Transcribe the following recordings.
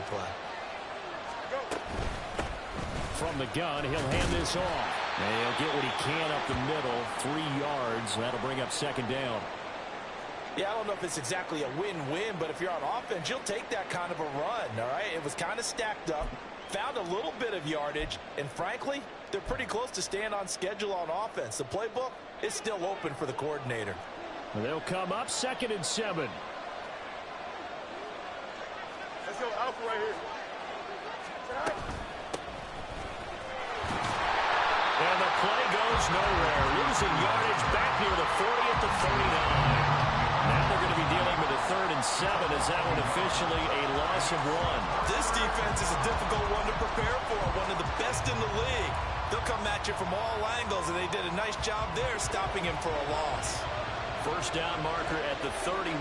replay. From the gun, he'll hand this off. And he'll get what he can up the middle, 3 yards. That'll bring up second down. Yeah, I don't know if it's exactly a win-win, but if you're on offense, you'll take that kind of a run, all right? It was kind of stacked up, found a little bit of yardage, and frankly, they're pretty close to staying on schedule on offense. The playbook is still open for the coordinator. They'll come up 2nd and 7. Let's go alpha right here. And the play goes nowhere. Losing yardage back near the 40 at the 39. Now they're going to be dealing with a 3rd and 7 as that one officially a loss of 1. This defense is a difficult one to prepare for, one of the best in the league. They'll come at you from all angles, and they did a nice job there stopping him for a loss. First down marker at the 31.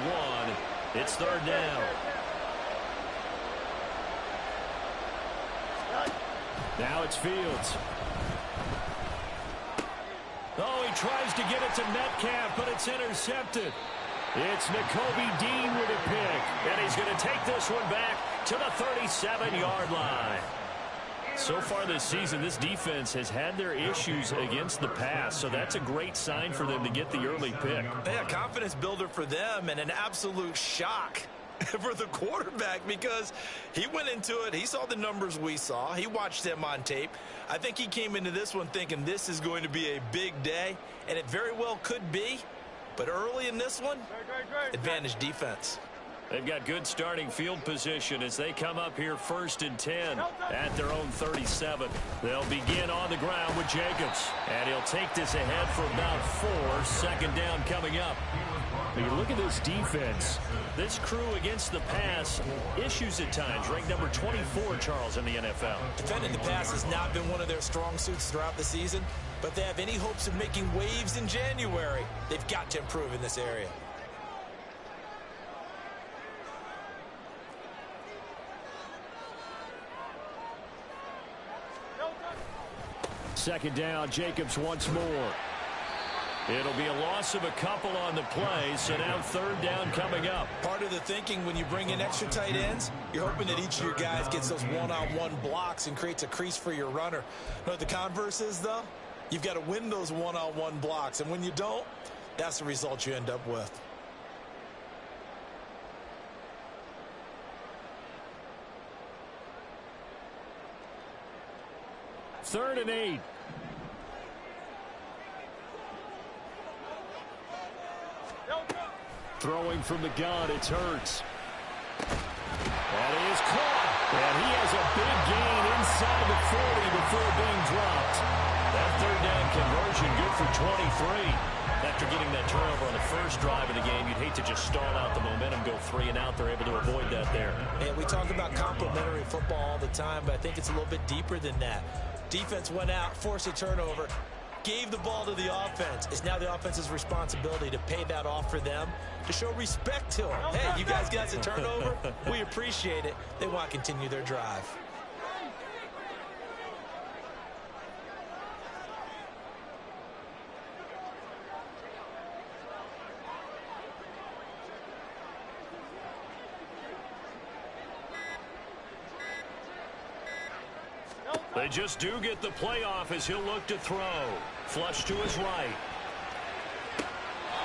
It's 3rd down. Now it's Fields. Oh, he tries to get it to Metcalf, but it's intercepted. It's Nakobe Dean with a pick, and he's going to take this one back to the 37-yard line. So far this season, this defense has had their issues against the pass, so that's a great sign for them to get the early pick. Yeah, confidence builder for them and an absolute shock for the quarterback because he went into it. He saw the numbers we saw. He watched them on tape. I think he came into this one thinking this is going to be a big day, and it very well could be. But early in this one, advantage defense. They've got good starting field position as they come up here 1st and 10 at their own 37. They'll begin on the ground with Jacobs. And he'll take this ahead for about 4. 2nd down coming up. When you look at this defense, this crew against the pass, issues at times. Ranked number 24, Charles, in the NFL. Defending the pass has not been one of their strong suits throughout the season, but they have any hopes of making waves in January. They've got to improve in this area. Second down, Jacobs once more. It'll be a loss of a couple on the play, so now 3rd down coming up. Part of the thinking when you bring in extra tight ends, you're hoping that each of your guys gets those one-on-one blocks and creates a crease for your runner. You know what the converse is, though? You've got to win those one-on-one blocks, and when you don't, that's the result you end up with. 3rd and 8. Throwing from the gun, it's Hurts. That is caught. And he has a big gain inside the 40 before being dropped. That 3rd down conversion good for 23. After getting that turnover on the first drive of the game, you'd hate to just stall out the momentum, go 3 and out. They're able to avoid that there. And we talk about complementary football all the time, but I think it's a little bit deeper than that. Defense went out, forced a turnover, gave the ball to the offense. It's now the offense's responsibility to pay that off for them, to show respect to them. Hey, you guys got a turnover? We appreciate it. They want to continue their drive. They just do get the playoff as he'll look to throw. Flush to his right.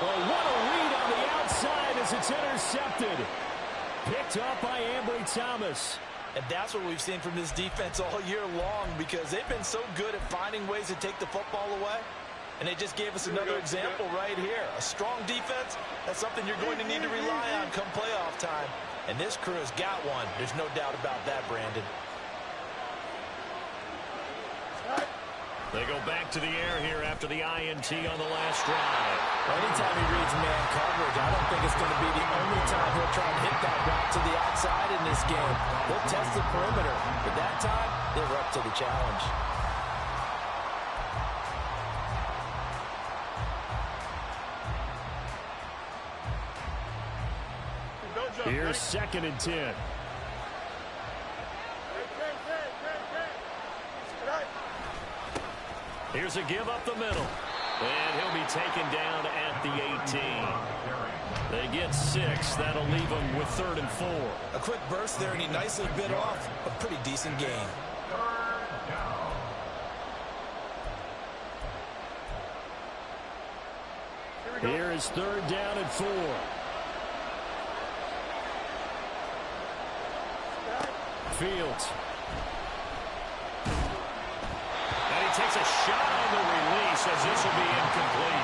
Oh, what a read on the outside as it's intercepted. Picked up by Ambry Thomas. And that's what we've seen from this defense all year long because they've been so good at finding ways to take the football away. And they just gave us another example right here. A strong defense, that's something you're going to need to rely on come playoff time. And this crew has got one. There's no doubt about that, Brandon. They go back to the air here after the INT on the last drive. Well, anytime he reads man coverage, I don't think it's going to be the only time he'll try and hit that route to the outside in this game. They'll test the perimeter, but that time, they were up to the challenge. Here's 2nd and 10. Here's a give up the middle. And he'll be taken down at the 18. They get 6. That'll leave them with 3rd and 4. A quick burst there, and he nicely bit off a pretty decent gain. Here is 3rd down and 4. Fields. And he takes a shot on the release as this will be incomplete.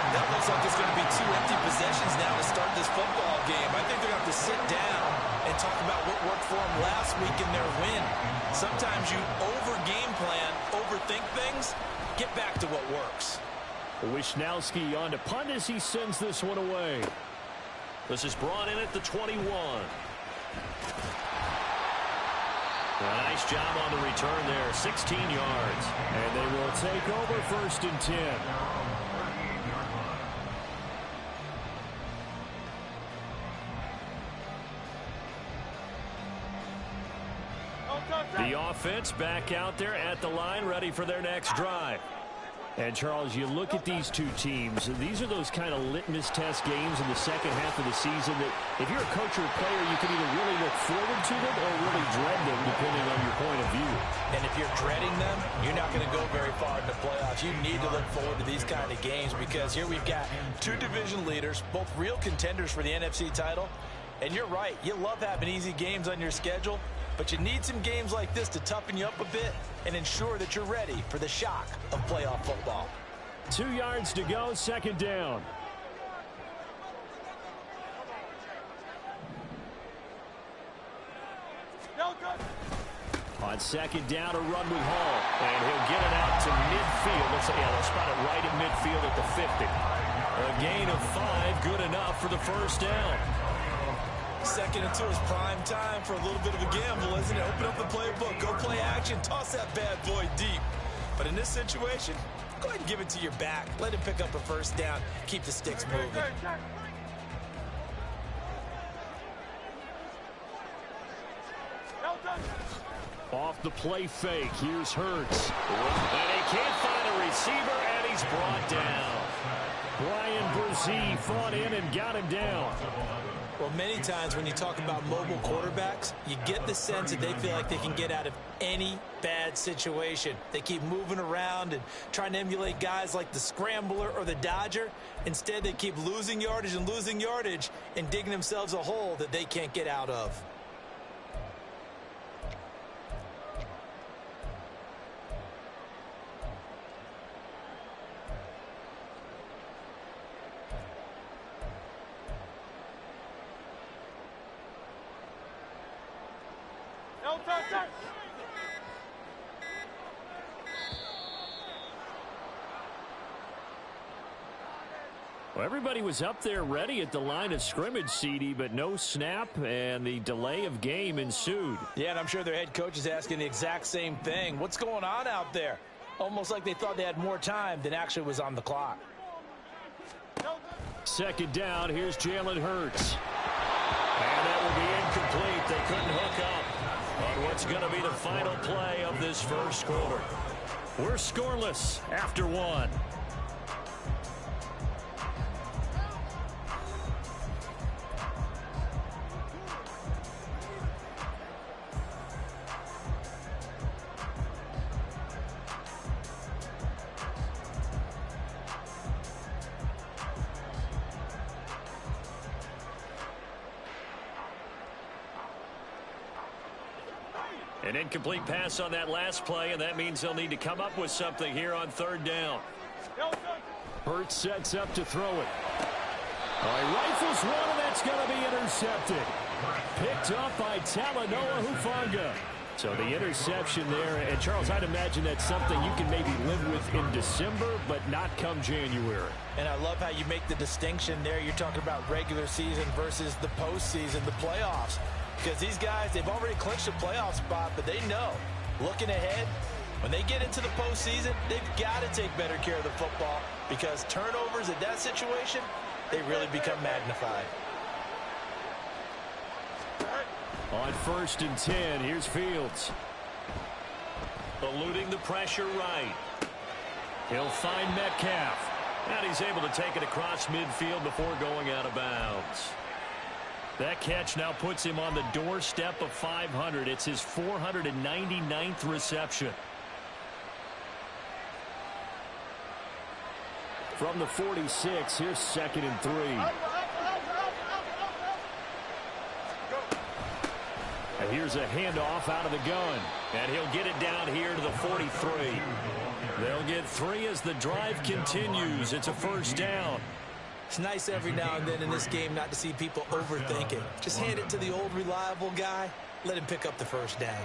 That looks like it's going to be 2 empty possessions now to start this football game. I think they're going to have to sit down and talk about what worked for them last week in their win. Sometimes you over-game plan, overthink things, get back to what works. Wishnowski on to punt as he sends this one away. This is brought in at the 21. A nice job on the return there, 16 yards. And they will take over 1st and 10. The offense back out there at the line, ready for their next drive. And, Charles, you look at these two teams, these are those kind of litmus test games in the second half of the season that if you're a coach or a player, you can either really look forward to them or really dread them, depending on your point of view. And if you're dreading them, you're not going to go very far in the playoffs. You need to look forward to these kind of games because here we've got 2 division leaders, both real contenders for the NFC title. And you're right, you love having easy games on your schedule, but you need some games like this to toughen you up a bit and ensure that you're ready for the shock of playoff football. 2 yards to go, 2nd down. On 2nd down, a run with Hall. And he'll get it out to midfield. They'll spot it right at midfield at the 50. A gain of 5, good enough for the 1st down. 2nd and 2 is prime time for a little bit of a gamble, isn't it? Open up the playbook, go play action, toss that bad boy deep. But in this situation, go ahead and give it to your back. Let him pick up a 1st down, keep the sticks moving. Off the play fake, here's Hurts. And he can't find a receiver, and he's brought down. Brian Brzee fought in and got him down. Well, many times when you talk about mobile quarterbacks, you get the sense that they feel like they can get out of any bad situation. They keep moving around and trying to emulate guys like the Scrambler or the Dodger. Instead, they keep losing yardage and digging themselves a hole that they can't get out of. Well, everybody was up there ready at the line of scrimmage, CD, but no snap, and the delay of game ensued. Yeah, and I'm sure their head coach is asking the exact same thing. What's going on out there? Almost like they thought they had more time than actually was on the clock. 2nd down, here's Jalen Hurts. And that will be incomplete. They couldn't hook up on what's going to be the final play of this 1st quarter. We're scoreless after 1. An incomplete pass on that last play, and that means they'll need to come up with something here on 3rd down. Hurts sets up to throw it. All right, rifles one, and that's going to be intercepted. Picked up by Talanoa Hufanga. So the interception there, and Charles, I'd imagine that's something you can maybe live with in December, but not come January. And I love how you make the distinction there. You're talking about regular season versus the postseason, the playoffs. Because these guys, they've already clinched a playoff spot, but they know, looking ahead, when they get into the postseason, they've got to take better care of the football because turnovers in that situation, they really become magnified. On 1st and 10, here's Fields. Eluding the pressure right. He'll find Metcalf. And he's able to take it across midfield before going out of bounds. That catch now puts him on the doorstep of 500. It's his 499th reception. From the 46, here's 2nd and 3. And here's a handoff out of the gun. And he'll get it down here to the 43. They'll get 3 as the drive continues. It's a first down. It's nice every now and then in this game not to see people overthink it. Just hand it to the old reliable guy. Let him pick up the first down.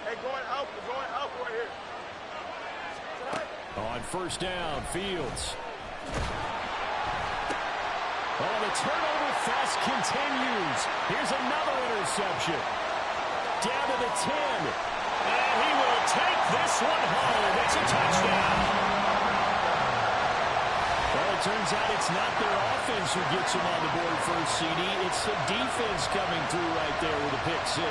Hey, going out right here. On first down, Fields. Oh, the turnover fest continues. Here's another interception. Down to the 10. And he will take this one home. It's a touchdown. Well, it turns out it's not their offense who gets them on the board first, CD. It's the defense coming through right there with a pick 6.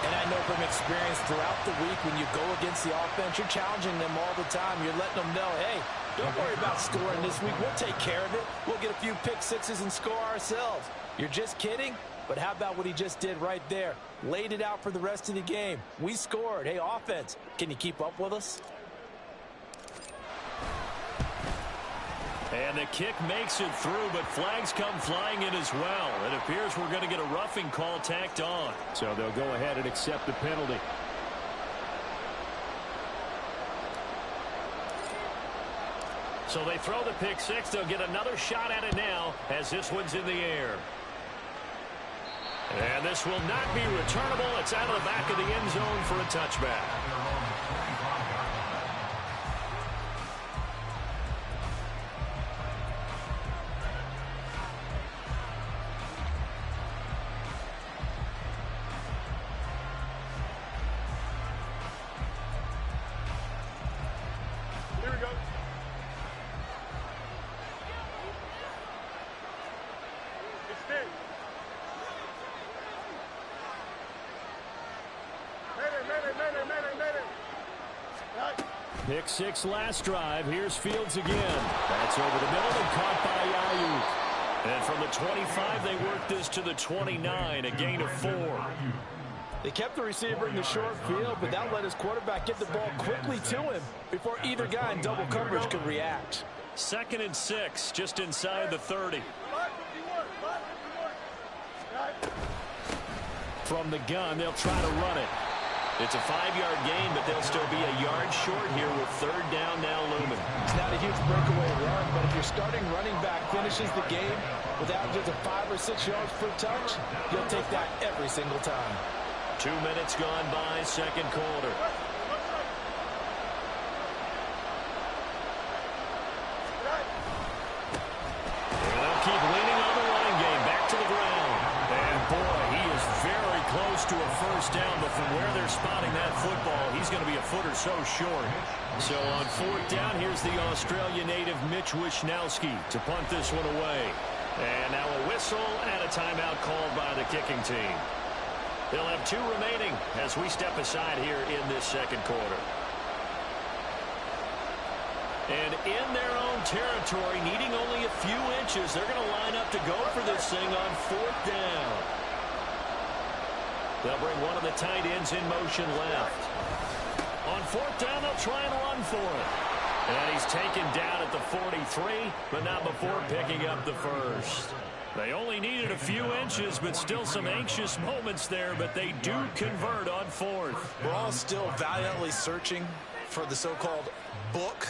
And I know from experience throughout the week when you go against the offense, you're challenging them all the time. You're letting them know, hey, don't worry about scoring this week. We'll take care of it. We'll get a few pick 6s and score ourselves. You're just kidding? But how about what he just did right there? Laid it out for the rest of the game. We scored. Hey, offense, can you keep up with us? And the kick makes it through, but flags come flying in as well. It appears we're going to get a roughing call tacked on. So they'll go ahead and accept the penalty. So they throw the pick 6. They'll get another shot at it now as this one's in the air. And this will not be returnable. It's out of the back of the end zone for a touchback. Here we go. Extend. Pick 6 last drive. Here's Fields again. That's over the middle and caught by Ayuk. And from the 25, they work this to the 29, a gain of 4. They kept the receiver in the short field, but that let his quarterback get the ball quickly to him before either guy in double coverage could react. 2nd and 6, just inside the 30. From the gun, they'll try to run it. It's a 5-yard gain, but they'll still be a yard short here with 3rd down now looming. It's not a huge breakaway run, but if your starting running back finishes the game with averages of 5 or 6 yards per touch, you'll take that every single time. 2 minutes gone by, second quarter. They'll keep leaning on the running game, back to the ground. And boy, he is very close to a first down, but from where they're spotting that football, he's going to be a foot or so short. So on 4th down, here's the Australia native Mitch Wishnowsky to punt this one away. And now a whistle and a timeout called by the kicking team. They'll have 2 remaining as we step aside here in this second quarter. And in their own territory, needing only a few inches, they're going to line up to go for this thing on 4th down. They'll bring one of the tight ends in motion left. On 4th down, they'll try and run for it. And he's taken down at the 43, but not before picking up the first. They only needed a few inches, but still some anxious moments there, but they do convert on 4th. We're all still valiantly searching for the so-called book,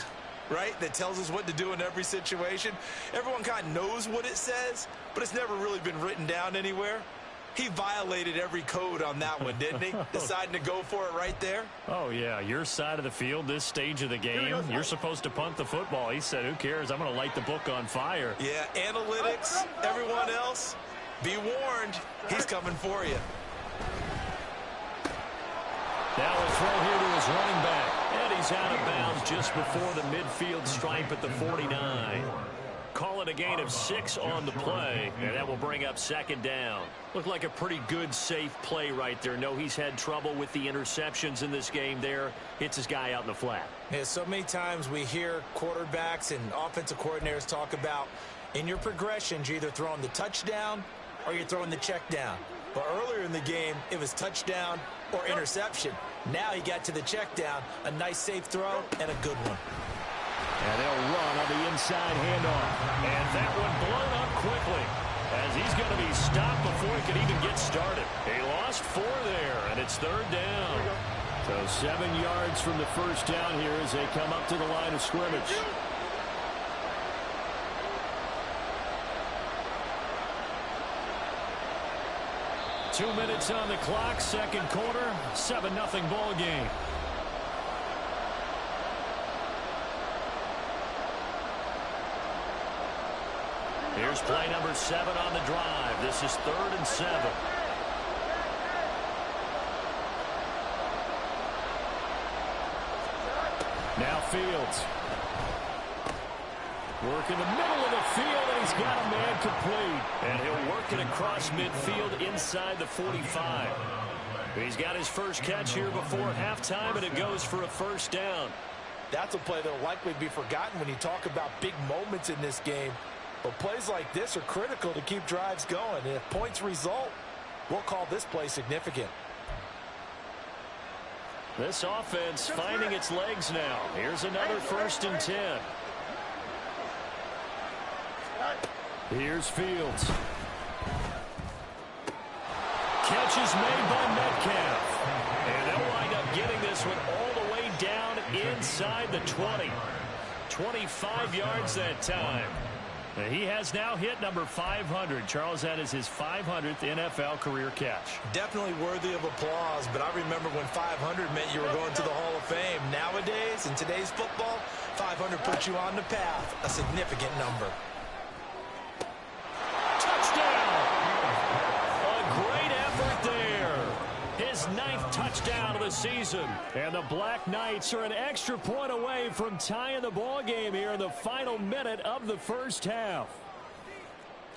right, that tells us what to do in every situation. Everyone kind of knows what it says, but it's never really been written down anywhere. He violated every code on that one, didn't he? Deciding to go for it right there. Oh, yeah, your side of the field, this stage of the game, you're supposed to punt the football. He said, who cares? I'm going to light the book on fire. Yeah, analytics, everyone else, be warned, he's coming for you. Now a throw here to his running back. And he's out of bounds just before the midfield stripe at the 49. Call it a gain of 6 on the play, and that will bring up second down. Looked like a pretty good, safe play right there. No, he's had trouble with the interceptions in this game there. Hits his guy out in the flat. Yeah, so many times we hear quarterbacks and offensive coordinators talk about in your progressions, you're either throwing the touchdown or you're throwing the check down. But earlier in the game, it was touchdown or interception. Now he got to the check down, a nice safe throw and a good one. And they'll run on the inside handoff. And that one blown up quickly as he's going to be stopped before he could even get started. He lost 4 there, and it's third down. So 7 yards from the first down here as they come up to the line of scrimmage. Two minutes on the clock, second quarter, 7-0 ball game. Here's play number 7 on the drive. This is 3rd and 7. Now Fields. Work in the middle of the field, and he's got a man complete. And he'll work it across midfield inside the 45. He's got his first catch here before halftime, and it goes for a first down. That's a play that will likely be forgotten when you talk about big moments in this game. But plays like this are critical to keep drives going. And if points result, we'll call this play significant. This offense finding its legs now. Here's another 1st and 10. Here's Fields. Catch is made by Metcalf. And they'll wind up getting this one all the way down inside the 20. 25 yards that time. He has now hit number 500. Charles, that is his 500th NFL career catch. Definitely worthy of applause, but I remember when 500 meant you were going to the Hall of Fame. Nowadays, in today's football, 500 puts you on the path, a significant number. Touchdown! A great effort there. His 9th touchdown of the season. And the Black Knights are an extra point away from tying the ball game here in the final minute of the first half.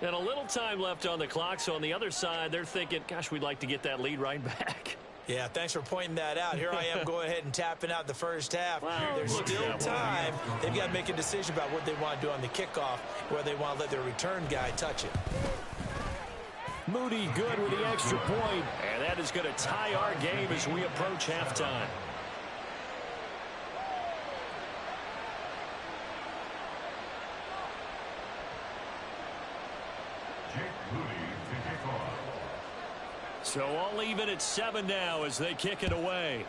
And a little time left on the clock, so on the other side, they're thinking, gosh, we'd like to get that lead right back. Yeah, thanks for pointing that out. Here I am going ahead and tapping out the first half. Well, there's still time. They've got to make a decision about what they want to do on the kickoff, where they want to let their return guy touch it. Moody good with the extra point, and that is going to tie our game as we approach halftime. So all even at 7 now as they kick it away.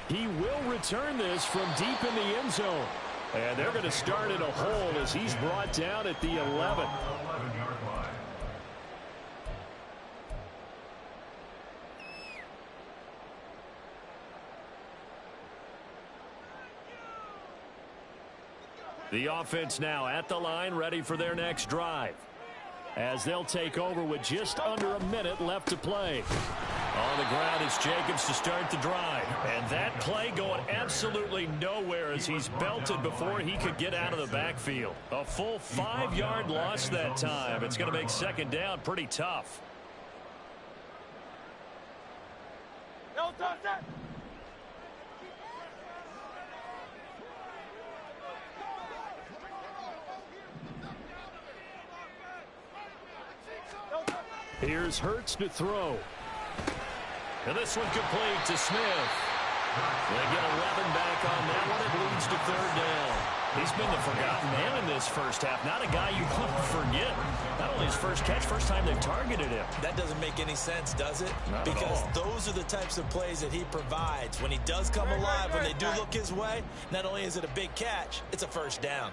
He will return this from deep in the end zone. And they're going to start in a hole as he's brought down at the 11. The offense now at the line, ready for their next drive. As they'll take over with just under a minute left to play. On the ground, it's Jacobs to start the drive. And that play going absolutely nowhere as he's belted before he could get out of the backfield. A full 5-yard loss that time. It's going to make second down pretty tough. Here's Hurts to throw. And this one complete to Smith. They get 11 back on that one. It leads to third down. He's been the forgotten man in this first half. Not a guy you want to forget. Not only his first catch, first time they've targeted him. That doesn't make any sense, does it? Not because at all. Those are the types of plays that he provides. When he does come alive, when they do look his way, not only is it a big catch, it's a first down.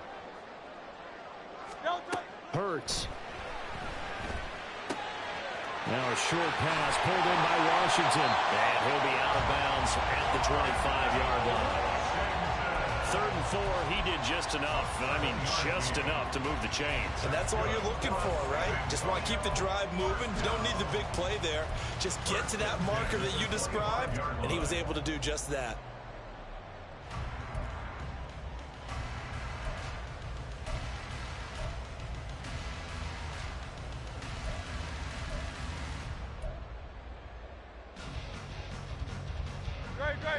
Hurts. Now a short pass pulled in by Washington. And he'll be out of bounds at the 25-yard line. 3rd and 4, he did just enough. And I mean just enough to move the chains. And that's all you're looking for, right? Just want to keep the drive moving. You don't need the big play there. Just get to that marker that you described, and he was able to do just that.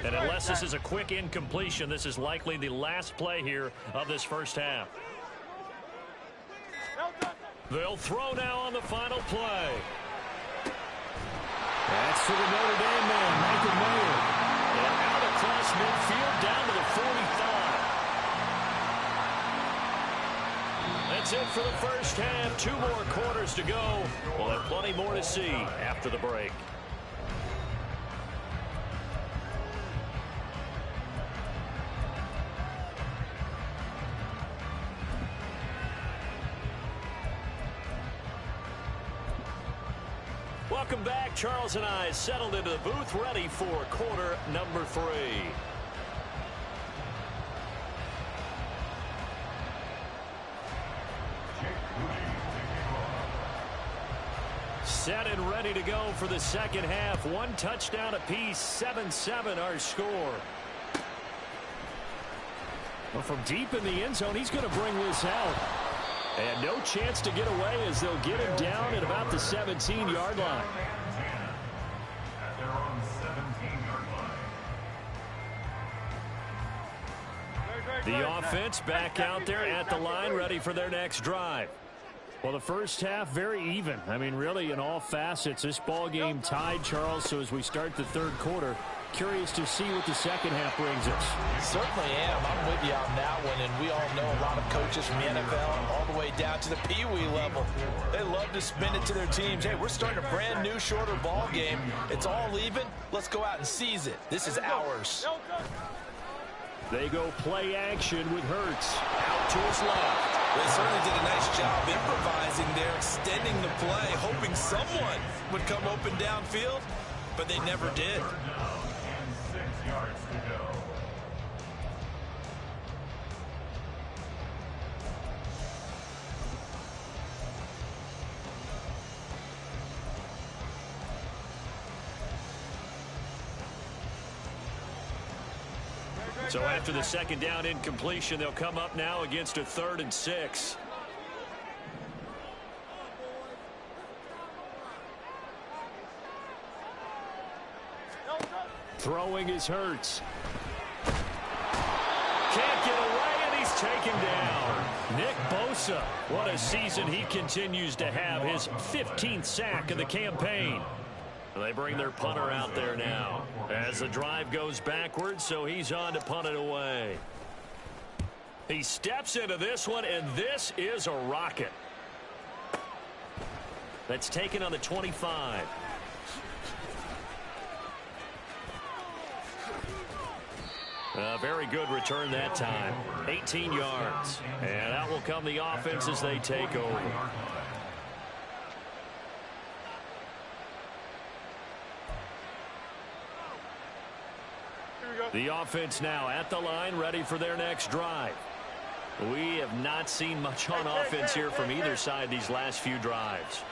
And unless this is a quick incompletion, this is likely the last play here of this first half. They'll throw now on the final play. That's to the Notre Dame man, Michael Mayer. And out across midfield down to the 45. That's it for the first half. 2 more quarters to go. We'll have plenty more to see after the break. Welcome back. Charles and I settled into the booth, ready for quarter number 3. Set and ready to go for the second half. 1 touchdown apiece, 7-7 our score. Well, from deep in the end zone, he's going to bring this out. And no chance to get away as they'll get him down at about the 17-yard line. The offense back out there at the line, ready for their next drive. Well, the first half, very even. I mean, really, in all facets, this ball game tied, Charles. So as we start the third quarter, curious to see what the second half brings us. Certainly am. I'm with you on that one. And we all know a lot of coaches from the NFL all the way down to the Pee-wee level. They love to spin it to their teams. Hey, we're starting a brand new, shorter ball game. It's all even. Let's go out and seize it. This is ours. They go play action with Hurts. Out to his left. They certainly did a nice job improvising there, extending the play, hoping someone would come open downfield, but they never did. So after the second down incompletion, they'll come up now against a 3rd and 6. Throwing is Hurts. Can't get away, and he's taken down. Nick Bosa, what a season he continues to have. His 15th sack of the campaign. They bring their punter out there now as the drive goes backwards, so he's on to punt it away. He steps into this one, and this is a rocket. That's taken on the 25. A very good return that time. 18 yards. And out will come the offense as they take over. The offense now at the line, ready for their next drive. We have not seen much on offense here from either side these last few drives.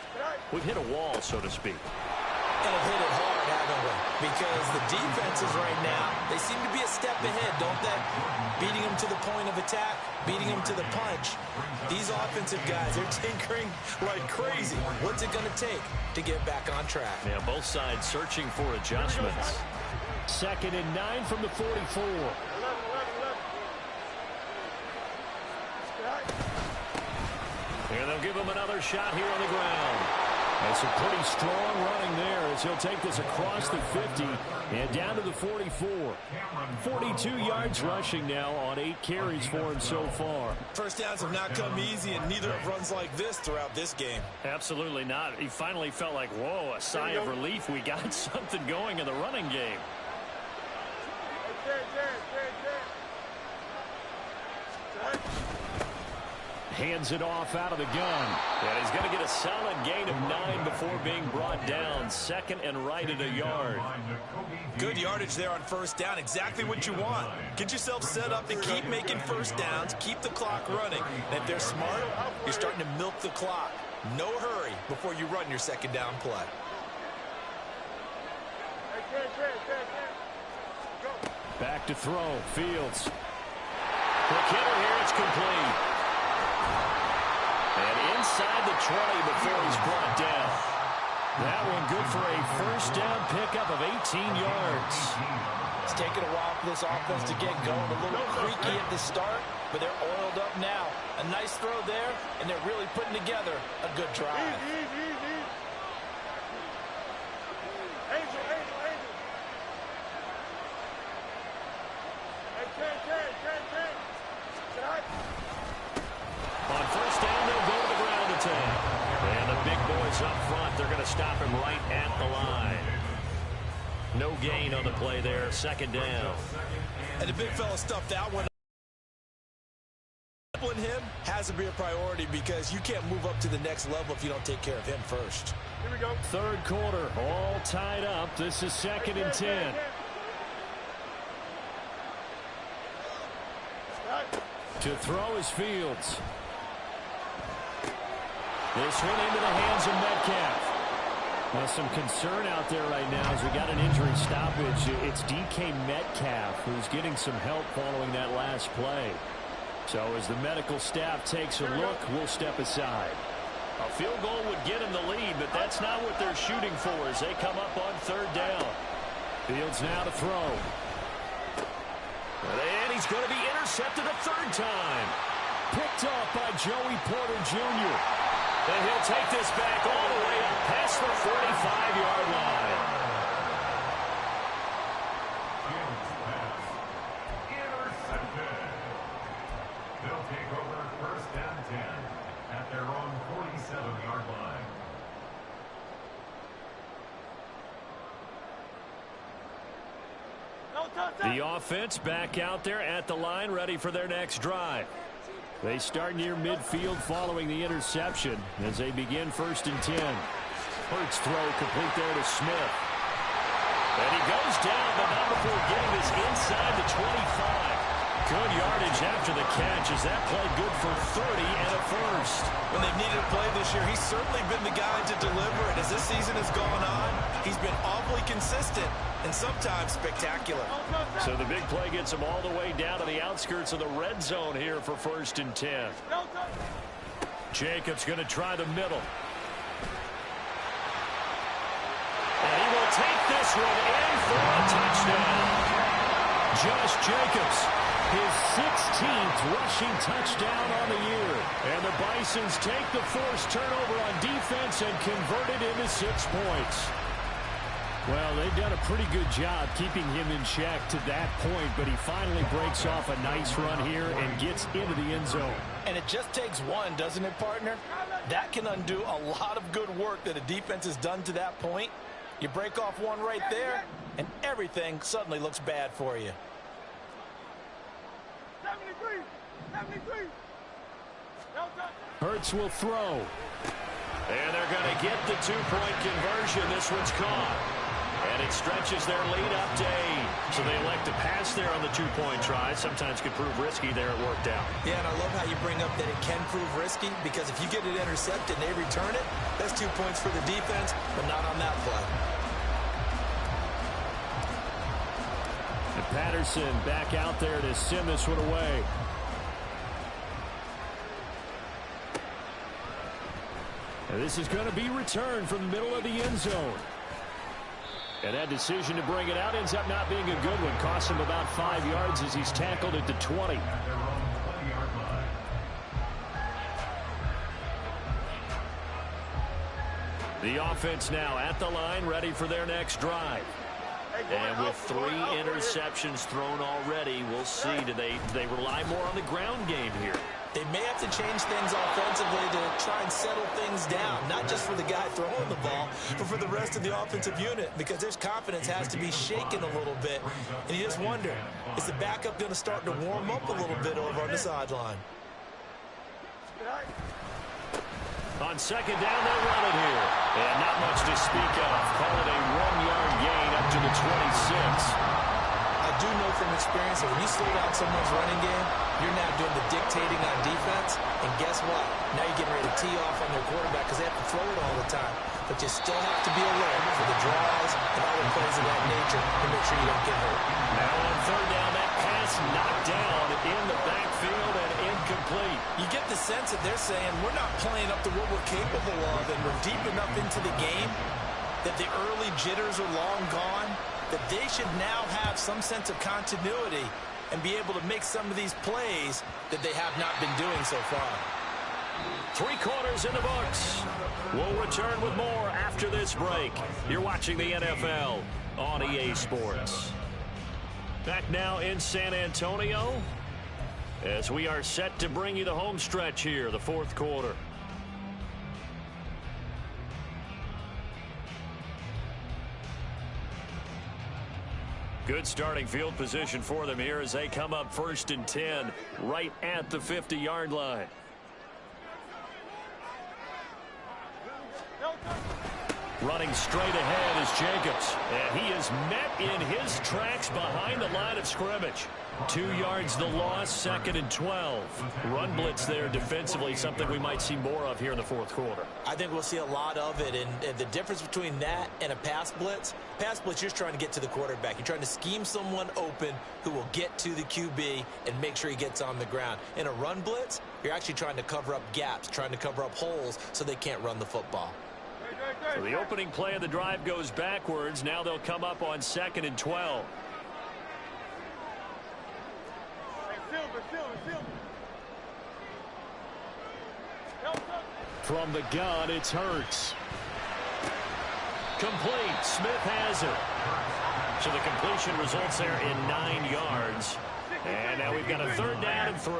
We've hit a wall, so to speak. And have hit it hard, haven't we? Because the defenses right now, they seem to be a step ahead, don't they? Beating them to the point of attack, beating them to the punch. These offensive guys, they're tinkering like crazy. What's it going to take to get back on track? Yeah, both sides searching for adjustments. 2nd and 9 from the 44. And they'll give him another shot here on the ground. That's a pretty strong running there as he'll take this across the 50 and down to the 44. 42 yards rushing now on 8 carries for him so far. First downs have not come easy, and neither have runs like this throughout this game. Absolutely not. He finally felt like, whoa, a sigh of relief. We got something going in the running game. Hands it off out of the gun. And he's going to get a solid gain of 9 before being brought down. 2nd and right at a yard. Good yardage there on first down. Exactly what you want. Get yourself set up to keep making first downs. Keep the clock running. And if they're smart, you're starting to milk the clock. No hurry before you run your second down play. Back to throw. Fields. Quick hitter here. It's complete. And inside the 20 before he's brought down. That one good for a first down pickup of 18 yards. It's taken a while for this offense to get going. A little creaky at the start, but they're oiled up now. A nice throw there, and they're really putting together a good drive. Angel. Hey, Ken. On first down, they'll go to the ground attack. And the big boys up front, they're going to stop him right at the line. No gain on the play there, second down. And the big fella stuffed that one. Him has to be a priority because you can't move up to the next level if you don't take care of him first. Here we go. Third quarter, all tied up. This is 2nd and 10. To throw is Fields. This one into the hands of Metcalf. Well, some concern out there right now as we got an injury stoppage. It's DK Metcalf who's getting some help following that last play. So as the medical staff takes a look, we'll step aside. A field goal would get him the lead, but that's not what they're shooting for as they come up on third down. Fields now to throw. And he's going to be intercepted a third time. Picked off by Joey Porter Jr. And he'll take this back all the way up past the 45-yard line. Intercepted. They'll take over first and 10 at their own 47-yard line. The offense back out there at the line, ready for their next drive. They start near midfield following the interception as they begin 1st and 10. Hurts throw complete there to Smith. And he goes down, but not before getting this inside the 25. Good yardage after the catch as that play good for 30 and a first. When they've needed a play this year, he's certainly been the guy to deliver it. As this season has gone on, he's been awfully consistent and sometimes spectacular. So the big play gets him all the way down to the outskirts of the red zone here for 1st and 10. Jacobs going to try the middle. And he will take this one in for a touchdown. Josh Jacobs, his 16th rushing touchdown on the year. And the Bisons take the forced turnover on defense and convert it into 6 points. Well, they've done a pretty good job keeping him in check to that point, but he finally breaks off a nice run here and gets into the end zone. And it just takes one, doesn't it, partner? That can undo a lot of good work that a defense has done to that point. You break off one right there, and everything suddenly looks bad for you. 73. Hurts will throw. And they're going to get the 2-point conversion. This one's caught. And it stretches their lead up to 8. So they elect to pass there on the 2-point try. Sometimes could prove risky there. It worked out. Yeah, and I love how you bring up that it can prove risky because if you get it intercepted and they return it, that's 2 points for the defense, but not on that play. And Patterson back out there to send this one away. And this is going to be returned from the middle of the end zone. And that decision to bring it out ends up not being a good one. Cost him about 5 yards as he's tackled at the 20. The offense now at the line, ready for their next drive. And with 3 interceptions thrown already, we'll see. Do they rely more on the ground game here? They may have to change things offensively to try and settle things down, not just for the guy throwing the ball, but for the rest of the offensive unit, because their confidence has to be shaken a little bit. And you just wonder, is the backup going to start to warm up a little bit over on the sideline? On second down, they'll run it here. And not much to speak of. Call it a 1-yard gain up to the 26. I do know from experience that when you slow down someone's running game, you're now doing the dictating on defense. And guess what? Now you're getting ready to tee off on their quarterback because they have to throw it all the time. But you still have to be alert for the draws and other plays of that nature to make sure you don't get hurt. Now on third down, that pass knocked down in the backfield and incomplete. You get the sense that they're saying we're not playing up to what we're capable of and we're deep enough into the game that the early jitters are long gone, that they should now have some sense of continuity and be able to make some of these plays that they have not been doing so far. 3 quarters in the books. We'll return with more after this break. You're watching the NFL on EA Sports. Back now in San Antonio as we are set to bring you the home stretch here, the 4th quarter. Good starting field position for them here as they come up 1st and 10 right at the 50-yard line. Running straight ahead is Jacobs, and he is met in his tracks behind the line of scrimmage. 2 yards the loss, 2nd and 12. Run blitz there defensively, something we might see more of here in the 4th quarter. I think we'll see a lot of it, and the difference between that and a pass blitz, you're just trying to get to the quarterback. You're trying to scheme someone open who will get to the QB and make sure he gets on the ground. In a run blitz, you're actually trying to cover up gaps, trying to cover up holes so they can't run the football. So the opening play of the drive goes backwards. Now they'll come up on 2nd and 12. From the gun, it's Hurts. Complete. Smith has it. So the completion results there in 9 yards. And now we've got a 3rd down and 3.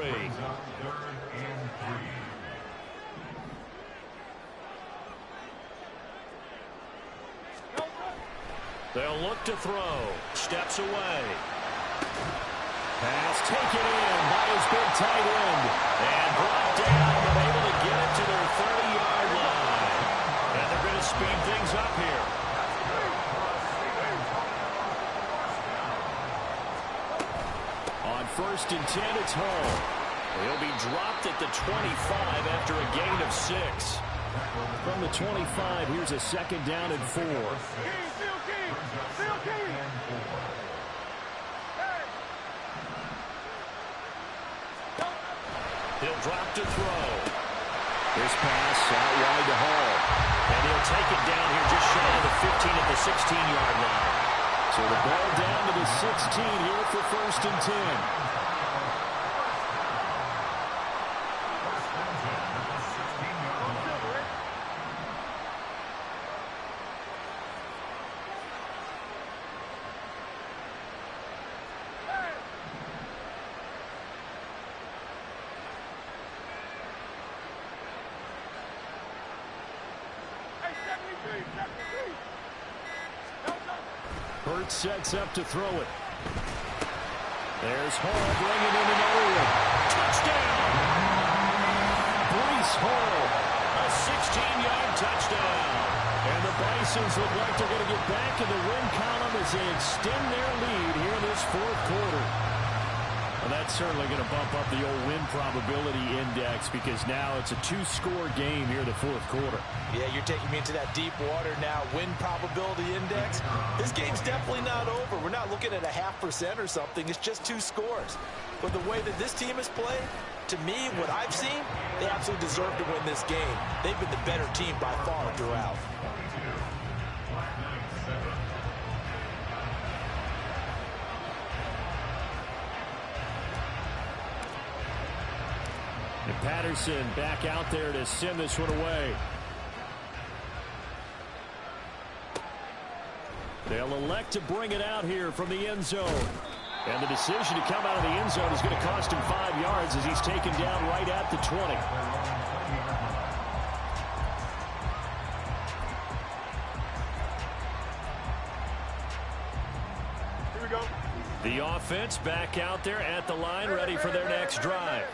They'll look to throw. Steps away. Pass taken in by his big tight end. And brought down, but able to get it to their 30-yard line. And they're going to speed things up here. On 1st and 10, it's Hall. He'll be dropped at the 25 after a gain of 6. From the 25, here's a 2nd down and 4. He'll drop to throw. This pass out wide to Hall. And he'll take it down here just shy of the 15 at the 16-yard line. So the ball down to the 16 here for 1st and 10. Hurts sets up to throw it. There's Hall bringing in another one. Touchdown! Breece Hall, a 16-yard touchdown. And the Bisons look like they're going to get back in the win column as they extend their lead here in this 4th quarter. Well, that's certainly going to bump up the old win probability index because now it's a 2-score game here in the 4th quarter. Yeah, you're taking me into that deep water now. Win probability index. This game's definitely not over. We're not looking at a 0.5% or something. It's just 2 scores. But the way that this team has played, to me, what I've seen, they absolutely deserve to win this game. They've been the better team by far throughout. And Patterson back out there to send this one away. They'll elect to bring it out here from the end zone. And the decision to come out of the end zone is going to cost him 5 yards as he's taken down right at the 20. Here we go. The offense back out there at the line, ready for their next drive.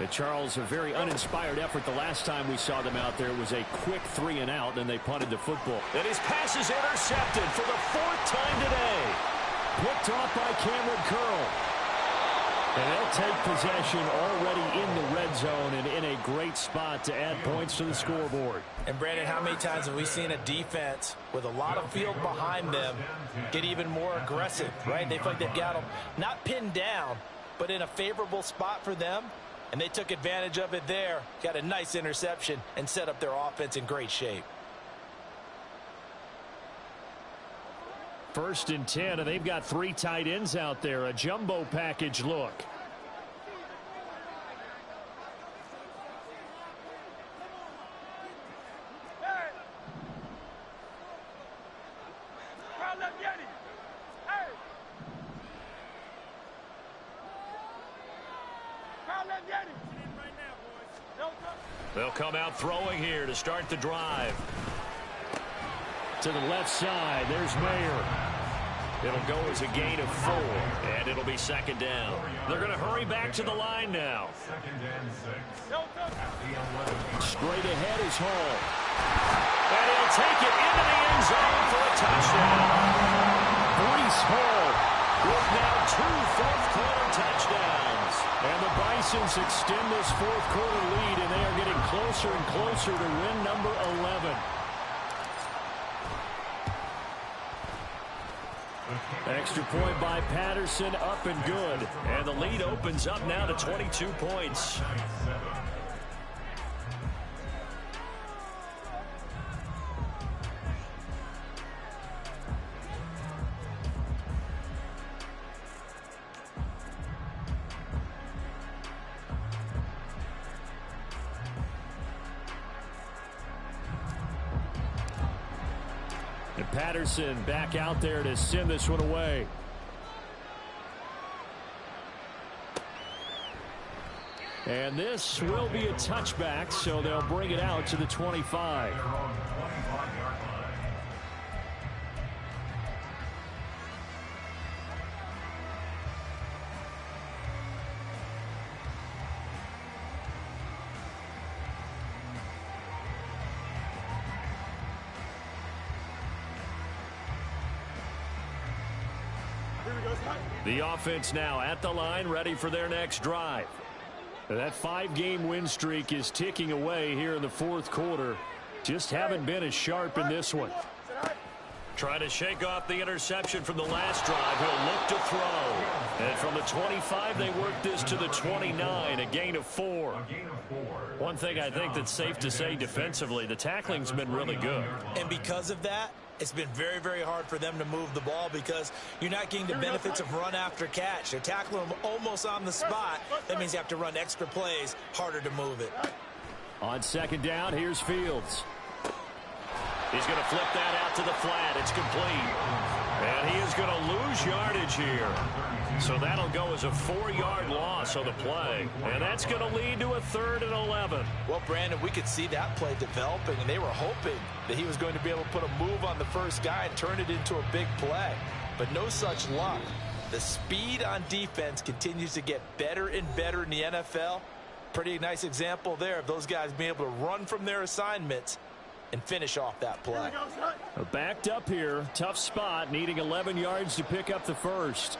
Charles, a very uninspired effort the last time we saw them out there. It was a quick 3 and out, then they punted the football. And his pass is intercepted for the 4th time today. Picked off by Cameron Curl. And they'll take possession already in the red zone and in a great spot to add points to the scoreboard. And Brandon, how many times have we seen a defense with a lot of field behind them get even more aggressive, right? They feel like they've got them not pinned down, but in a favorable spot for them. And they took advantage of it there, got a nice interception, and set up their offense in great shape. First and 10, and they've got 3 tight ends out there. A jumbo package look. They'll come out throwing here to start the drive. To the left side, there's Mayer. It'll go as a gain of 4, and it'll be second down. They're going to hurry back to the line now. Second and 6. At the 11. Straight ahead is Hall. And he'll take it into the end zone for a touchdown. Breece Hall with now 2 fourth-quarter touchdowns. And the Bisons extend this fourth-quarter lead, and they are getting closer and closer to win number 11. Extra point by Patterson, up and good. And the lead opens up now to 22 points. And Patterson back out there to send this one away. And this will be a touchback, so they'll bring it out to the 25. The offense now at the line, ready for their next drive. That 5-game win streak is ticking away here in the fourth quarter. Just haven't been as sharp in this one. Trying to shake off the interception from the last drive. He'll look to throw. And from the 25, they work this to the 29, a gain of 4. One thing I think that's safe to say defensively, the tackling's been really good. And because of that, it's been very, very hard for them to move the ball because you're not getting the benefits of run after catch. They're tackling them almost on the spot. That means you have to run extra plays, harder to move it. On second down, here's Fields. He's going to flip that out to the flat. It's complete. And he is going to lose yardage here. So that'll go as a 4-yard loss on the play. And that's going to lead to a 3rd and 11. Well, Brandon, we could see that play developing, and they were hoping that he was going to be able to put a move on the first guy and turn it into a big play. But no such luck. The speed on defense continues to get better and better in the NFL. Pretty nice example there of those guys being able to run from their assignments and finish off that play. Backed up here, tough spot, needing 11 yards to pick up the first.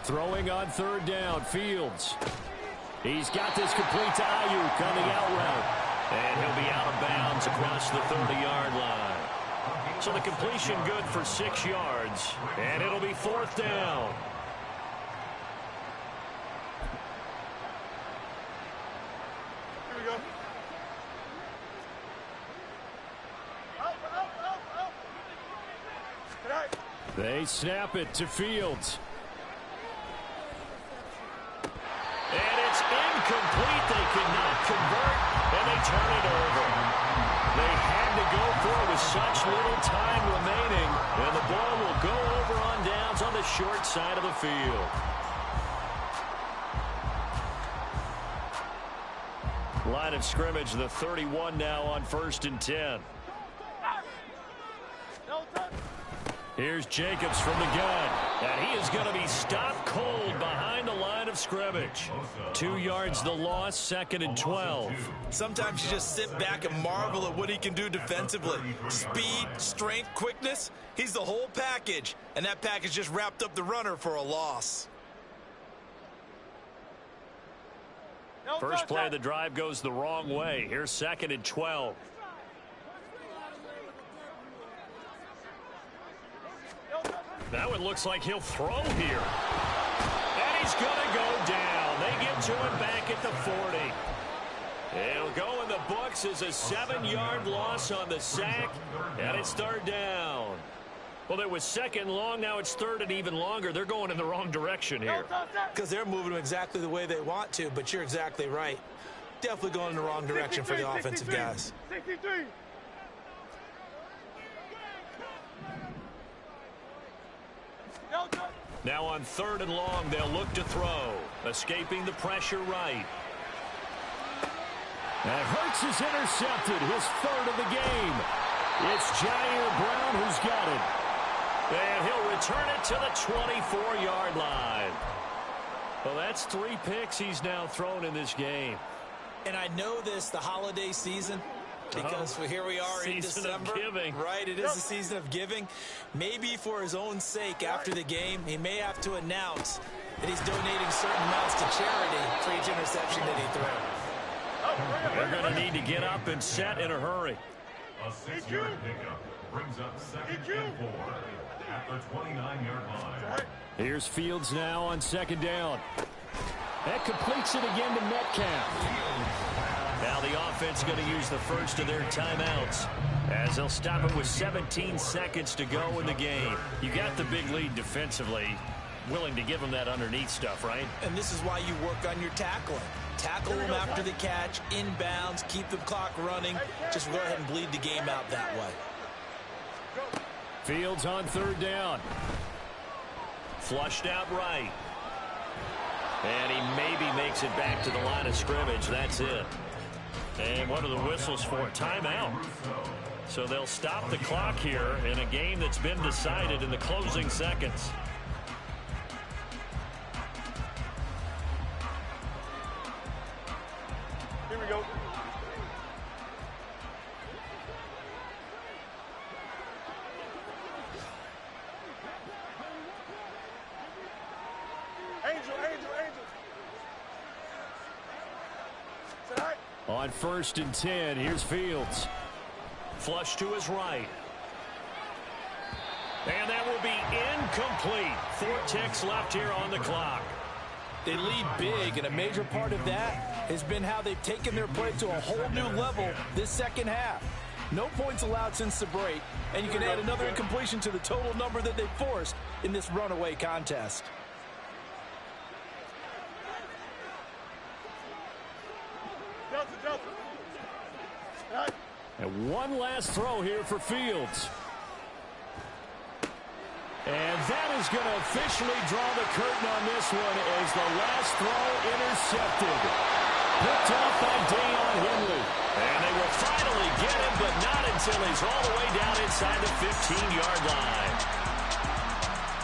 Throwing on third down, Fields. He's got this complete to Ayuk on the out route. And he'll be out of bounds across the 30-yard line. So the completion good for 6 yards, and it'll be 4th down. They snap it to Fields. And it's incomplete. They could not convert, and they turn it over. They had to go for it with such little time remaining, and the ball will go over on downs on the short side of the field. Line of scrimmage, the 31 now on 1st and 10. Here's Jacobs from the gun. And he is going to be stopped cold behind the line of scrimmage. 2 yards the loss, 2nd and 12. Sometimes you just sit back and marvel at what he can do defensively. Speed, strength, quickness. He's the whole package. And that package just wrapped up the runner for a loss. First play of the drive goes the wrong way. Here's 2nd and 12. That one looks like he'll throw here. And he's going to go down. They get to him back at the 40. It'll go in the books as a 7-yard loss on the sack, and it's third down. Well, it was second long. Now it's third and even longer. They're going in the wrong direction here. Because they're moving them exactly the way they want to, but you're exactly right. Definitely going in the wrong direction for the offensive guys. 63. Now on third and long, they'll look to throw. Escaping the pressure right. And Hurts is intercepted, his third of the game. It's Jair Brown who's got it. And he'll return it to the 24-yard line. Well, that's 3 picks he's now thrown in this game. And I know this, the holiday season, because here we are in December. Of giving. Right, it is the season of giving. Maybe for his own sake after the game, he may have to announce that he's donating certain amounts to charity for each interception that he threw. They're going to need to get up and set in a hurry. A 6-yard pickup brings up 2nd and 4 at the 29-yard line. Here's Fields now on second down. That completes it again to Metcalf. Now the offense going to use the first of their timeouts as they'll stop it with 17 seconds to go in the game. You got the big lead defensively. Willing to give them that underneath stuff, right? And this is why you work on your tackling. Tackle them after the catch, inbounds, keep the clock running. Just go ahead and bleed the game out that way. Fields on third down. Flushed out right. And he maybe makes it back to the line of scrimmage. That's it. And what are the whistles for? Timeout. So they'll stop the clock here in a game that's been decided in the closing seconds. Here we go. Angel. Say hi. On 1st and 10, here's Fields. Flush to his right. And that will be incomplete. 4 ticks left here on the clock. They lead big, and a major part of that has been how they've taken their play to a whole new level this second half. No points allowed since the break, and you can add another incompletion to the total number that they forced in this runaway contest. Delta. Hi. And one last throw here for Fields. And that is going to officially draw the curtain on this one as the last throw intercepted. Picked off by Deion Henley. And they will finally get him, but not until he's all the way down inside the 15-yard line.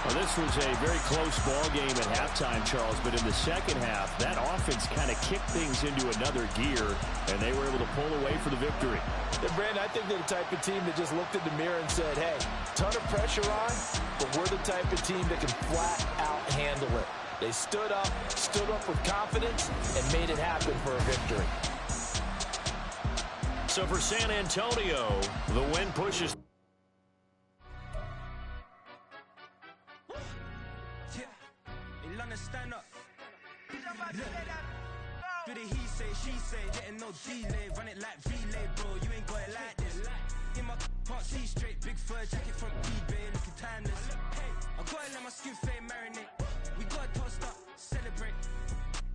Well, this was a very close ball game at halftime, Charles, but in the second half, that offense kind of kicked things into another gear, and they were able to pull away for the victory. And Brandon, I think they're the type of team that just looked in the mirror and said, hey, ton of pressure on, but we're the type of team that can flat out handle it. They stood up with confidence, and made it happen for a victory. So for San Antonio, the win pushes. Stand up. Do the he say, she say, getting no delay, run it like relay, bro. You ain't got it like this. In my can't see straight, big fur jacket from eBay, looking timeless. I gotta let my skin fade marinate. We gotta toast up, celebrate.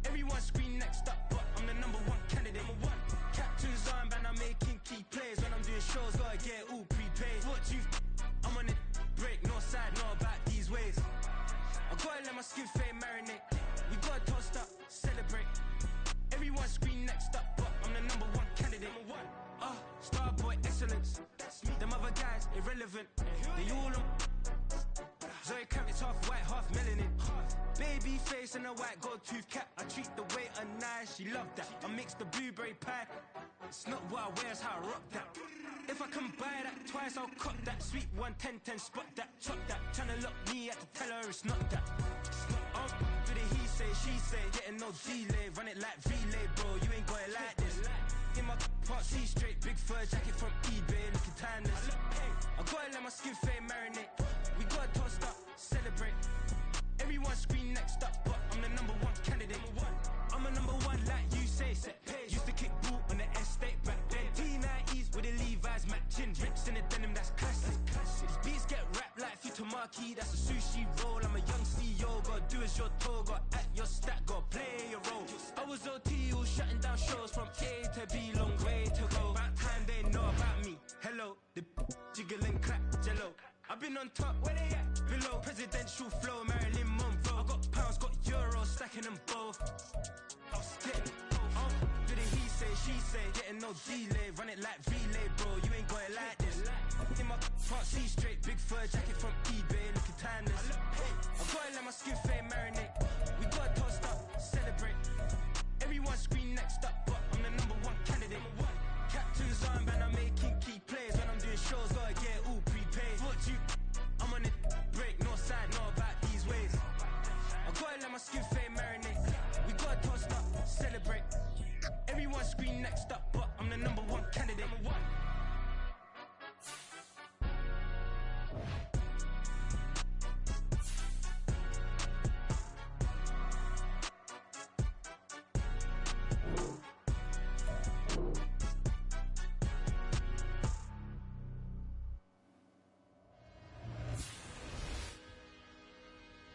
Everyone scream next up, but I'm the #1 candidate. Captain's armband, I'm making key plays. When I'm doing shows, gotta get all prepaid. What you? I'm on it, break, no side, know about these ways. I gotta let my skin fade marinate. We gotta toast up, celebrate. Everyone scream next up, but I'm the #1 candidate. Starboy excellence. Them other guys irrelevant. They all on. Zoe Kravitz half white, half melanin. Baby face and a white gold tooth cap. I treat the waiter nice, she love that. I mix the blueberry pie. It's not what I wear, it's how I rock that. If I can buy that twice, I'll cop that. Sweet 110, spot that, chop that. Tryna lock me at the teller, it's not that. Do the he say, she say, getting no delay. Run it like relay, bro, you ain't got it like this. In my can't see straight, big fur jacket from eBay, looking timeless. I gotta let my skin fade marinate. We gotta toast up, celebrate. Everyone scream next up, but I'm the #1 candidate. I'm a #1 like you say, set pace. Used to kick ball and It's your toe, got at your stack, got play your role. I was OT, all shutting down shows from A to B, long way to go. About time they know about me. Hello, the jiggle and clap, jello. I've been on top, where they at? Below, presidential flow, Marilyn Monroe. I got pounds, got euros, stacking them both. I'll stick. Do the he say, she say, getting no delay, run it like relay, bro. You ain't got it like this. In my can't see straight, big fur jacket from eBay, looking timeless. I gotta let my skin fade marinate. We gotta toast up, celebrate. Everyone scream next up.